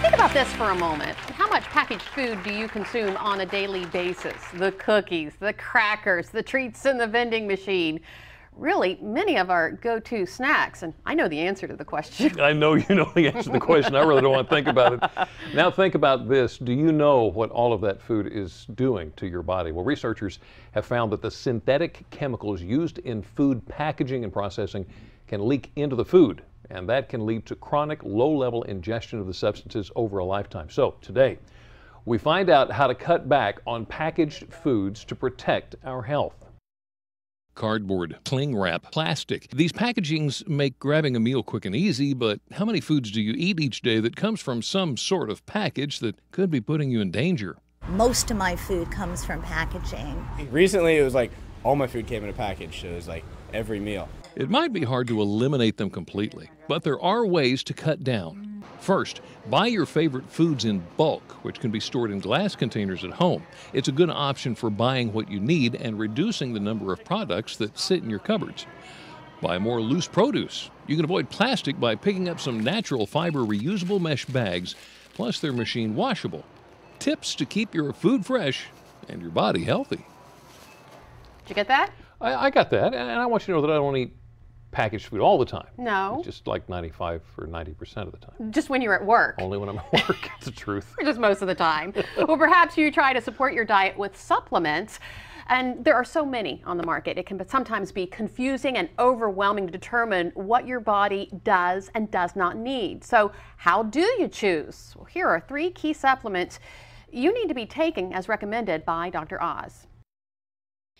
Think about this for a moment. How much packaged food do you consume on a daily basis? The cookies, the crackers, the treats in the vending machine. Really, many of our go-to snacks, and I know the answer to the question. I know you know the answer to the question. I really don't want to think about it. Now think about this. Do you know what all of that food is doing to your body? Well, researchers have found that the synthetic chemicals used in food packaging and processing can leak into the food, and that can lead to chronic low-level ingestion of the substances over a lifetime. So today, we find out how to cut back on packaged foods to protect our health. Cardboard, cling wrap, plastic. These packagings make grabbing a meal quick and easy, but how many foods do you eat each day that comes from some sort of package that could be putting you in danger? Most of my food comes from packaging. Recently, it was like all my food came in a package, so it was like every meal. It might be hard to eliminate them completely, but there are ways to cut down. First, buy your favorite foods in bulk, which can be stored in glass containers at home. It's a good option for buying what you need and reducing the number of products that sit in your cupboards. Buy more loose produce. You can avoid plastic by picking up some natural fiber reusable mesh bags, plus they're machine washable. Tips to keep your food fresh and your body healthy. Did you get that? I got that, and I want you to know that I don't eat packaged food all the time. No. It's just like 95 or 90% of the time. Just when you're at work. Only when I'm at work, it's the truth. Or just most of the time. Well, perhaps you try to support your diet with supplements. And there are so many on the market. It can sometimes be confusing and overwhelming to determine what your body does and does not need. So how do you choose? Well, here are 3 key supplements you need to be taking as recommended by Dr. Oz.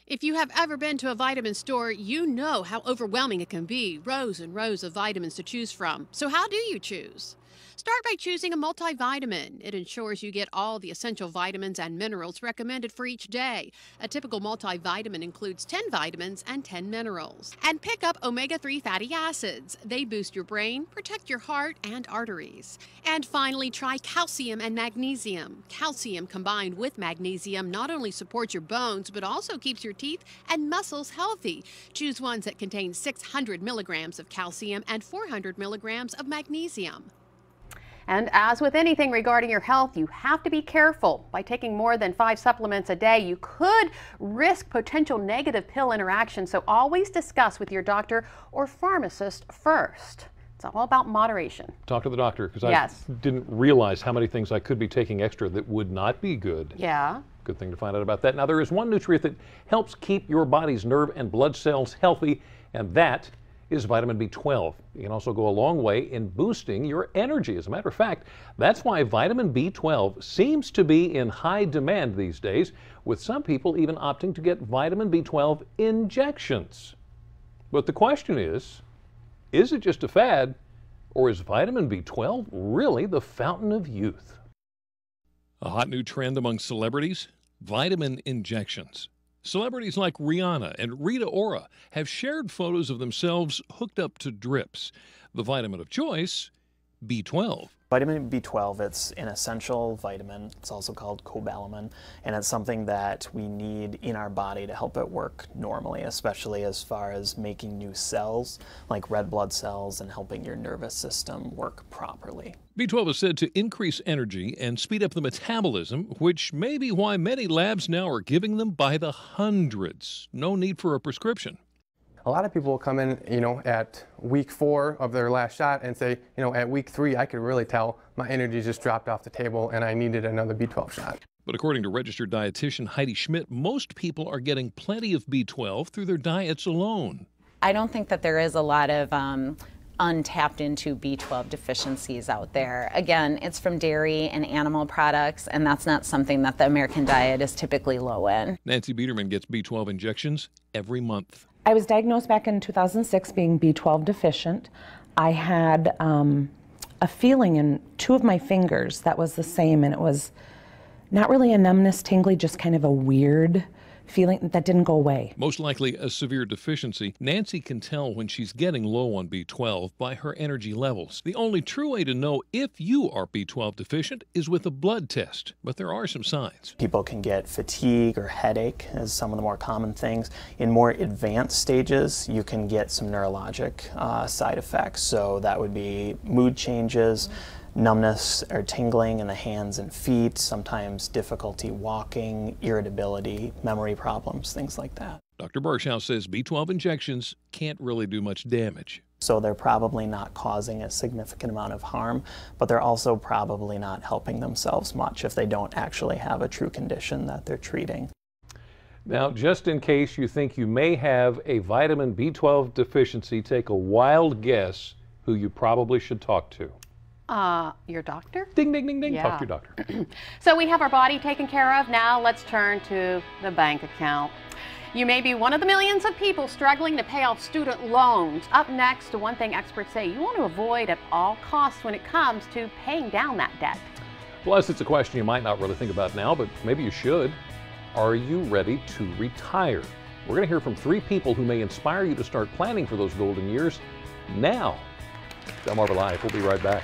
If you have ever been to a vitamin store, you know how overwhelming it can be. Rows and rows of vitamins to choose from. So how do you choose? Start by choosing a multivitamin. It ensures you get all the essential vitamins and minerals recommended for each day. A typical multivitamin includes 10 vitamins and 10 minerals. And pick up omega-3 fatty acids. They boost your brain, protect your heart and arteries. And finally, try calcium and magnesium. Calcium combined with magnesium not only supports your bones, but also keeps your teeth and muscles healthy. Choose ones that contain 600 milligrams of calcium and 400 milligrams of magnesium. And as with anything regarding your health, you have to be careful. By taking more than 5 supplements a day, you could risk potential negative pill interactions, so always discuss with your doctor or pharmacist first. It's all about moderation. Talk to the doctor, because Yes. I didn't realize how many things I could be taking extra that would not be good. Yeah. Good thing to find out about that. Now, there is one nutrient that helps keep your body's nerve and blood cells healthy, and that is vitamin B12. It can also go a long way in boosting your energy. As a matter of fact, that's why vitamin B12 seems to be in high demand these days, with some people even opting to get vitamin B12 injections. But the question is it just a fad, or is vitamin B12 really the fountain of youth? A hot new trend among celebrities? Vitamin injections. Celebrities like Rihanna and Rita Ora have shared photos of themselves hooked up to drips. The vitamin of choice, B12. Vitamin B12, it's an essential vitamin. It's also called cobalamin, and it's something that we need in our body to help it work normally, especially as far as making new cells, like red blood cells, and helping your nervous system work properly. B12 is said to increase energy and speed up the metabolism, which may be why many labs now are giving them by the hundreds. No need for a prescription. A lot of people will come in, at week 4 of their last shot and say, at week 3, I could really tell my energy just dropped off the table and I needed another B12 shot. But according to registered dietitian Heidi Schmidt, most people are getting plenty of B12 through their diets alone. I don't think that there is a lot of untapped into B12 deficiencies out there. Again, it's from dairy and animal products, and that's not something that the American diet is typically low in. Nancy Biedermann gets B12 injections every month. I was diagnosed back in 2006 being B12 deficient. I had a feeling in 2 of my fingers that was the same, and it was not really a numbness, tingly, just kind of a weird feeling that didn't go away. Most likely a severe deficiency. Nancy can tell when she's getting low on B12 by her energy levels. The only true way to know if you are B12 deficient is with a blood test, but there are some signs. People can get fatigue or headache as some of the more common things. In more advanced stages, you can get some neurologic side effects. So that would be mood changes, numbness or tingling in the hands and feet, sometimes difficulty walking, irritability, memory problems, things like that. Dr. Bershow says B12 injections can't really do much damage. So they're probably not causing a significant amount of harm, but they're also probably not helping themselves much if they don't actually have a true condition that they're treating. Now, just in case you think you may have a vitamin B12 deficiency, take a wild guess who you probably should talk to. Your doctor? Ding, ding, ding, ding. Yeah. Talk to your doctor. So we have our body taken care of. Now let's turn to the bank account. You may be one of the millions of people struggling to pay off student loans. Up next, one thing experts say you want to avoid at all costs when it comes to paying down that debt. Plus, it's a question you might not really think about now, but maybe you should. Are you ready to retire? We're going to hear from 3 people who may inspire you to start planning for those golden years now. Delmarva Live. We'll be right back.